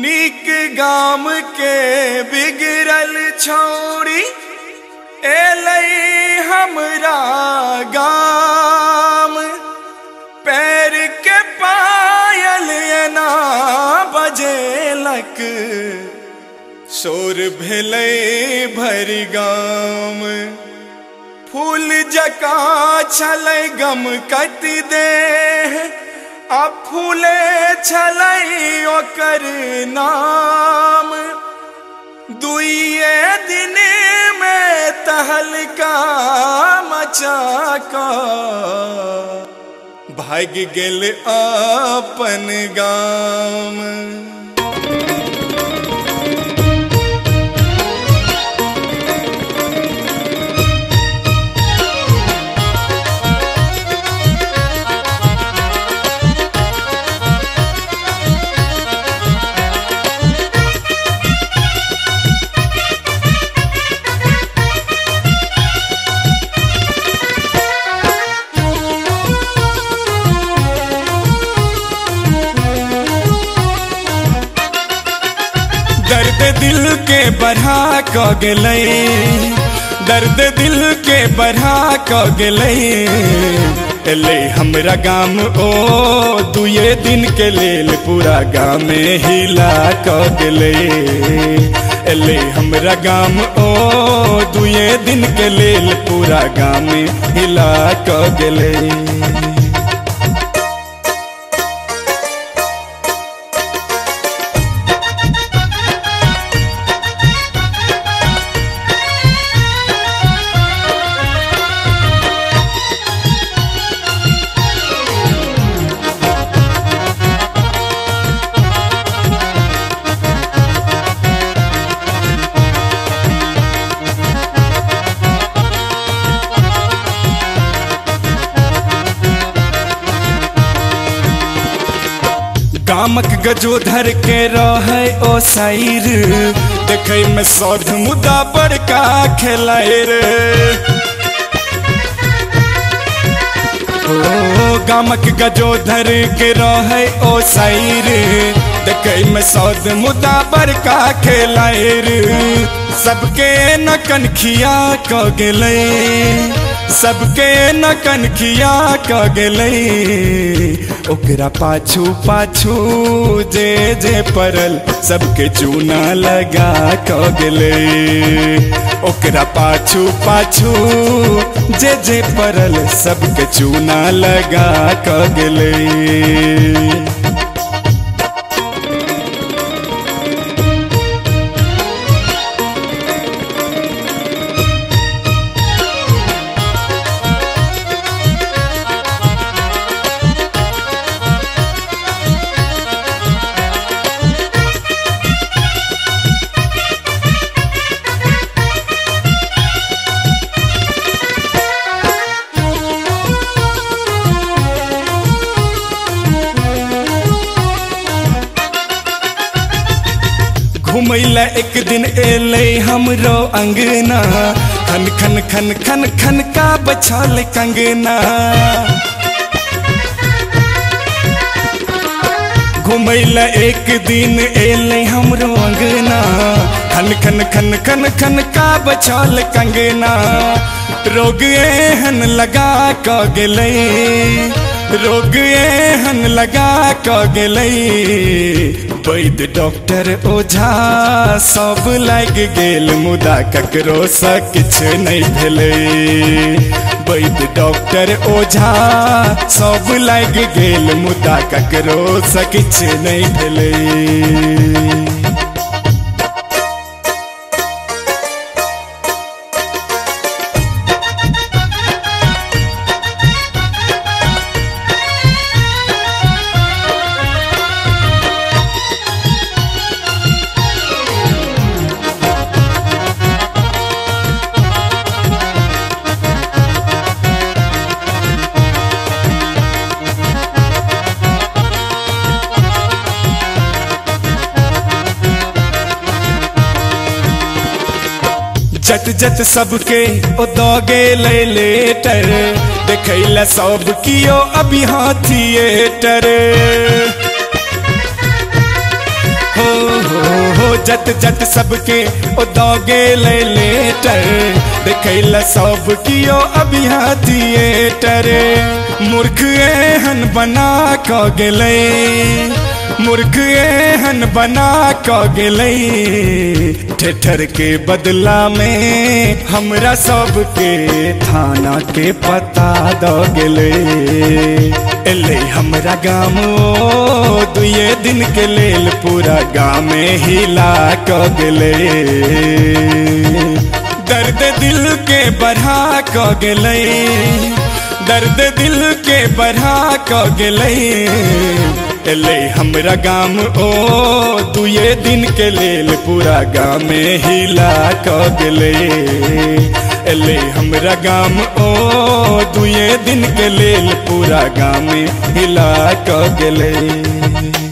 नीक गाम के बिगड़ल छोड़ी एलई हमरा गाम। पैर के पायल ना बजेलक शोर भेलै भरि गाम। फूल जका छलै गम कति देह आ फूले छलै ओकर नाम। दुइये दिन में तहलका मचा कऽ भाग गेल अपन गाम। दर्द दिल के बढ़ा क गेलै, दर्द दिल के बढ़ा क गेलै। एलै हमरा गाम ओ दुए दिन के लेल पूरा गाम हिला क गेलै। एलै हमरा गाम ओ दुए दिन के लेल पूरा गाम हिला क गेलै। गामक गजोधर के रहे ओ साइर, देखै में सौध मुदा बड़का खेलाइर। ओ गामक गजोधर के रहे ओ साइर, देखै में सौध मुदा बड़का खेलाइर। सबके न कनखिया क गेलै, सबके न कनखिया क गेलै। ओकरा पाछू पाछू जे जे पड़ल सबके चूना लगा क गेलै। ओकरा पाछू पाछू जे जे पड़ल सबके चूना लगा क गेलै। घुमैला एक दिन एलै हमरो अंगना, खन खन खन खन खन का बछल कंगना। घुमैला एक दिन एलै हमरो अंगना, खन खन खन खन खन का बछल कंगना। रोग एहन लगा क गेलै, रोग एहन लगा क गेलै। वैद्य डॉक्टर ओझा सब लाग गेल मुदा ककरो सँ किछ नहीं भेलै। वैद्य डॉक्टर ओझा सब लाग गेल मुदा ककरो सँ किछ नहीं भेलै। जत जत सबके ओ द गेलै लेटर, देखैला सब कियो अभी हाँ थिएटर। हो हो जत जत सबके ओ दौगे ले लेटर देखैला सब कियो अभिया थिएटर मूर्ख एहन बना क गेलै मूर्ख एहन बना क गेलै ठेठर के बदला में हमरा सबके थाना के पता द गेलै एले हमरा गाम दुए दिन के लेल पूरा गाँव में हिला क गेलै दर्द दिल के बढ़ा क गेलै दर्द दिल के बढ़ा क गेलै एले हमरा गाम दुए दिन के लेल पूरा गाँव में हिला क गेलै एले हमरा गाम दुए दिन के लेल पूरा गाँव में हिला क गेलै।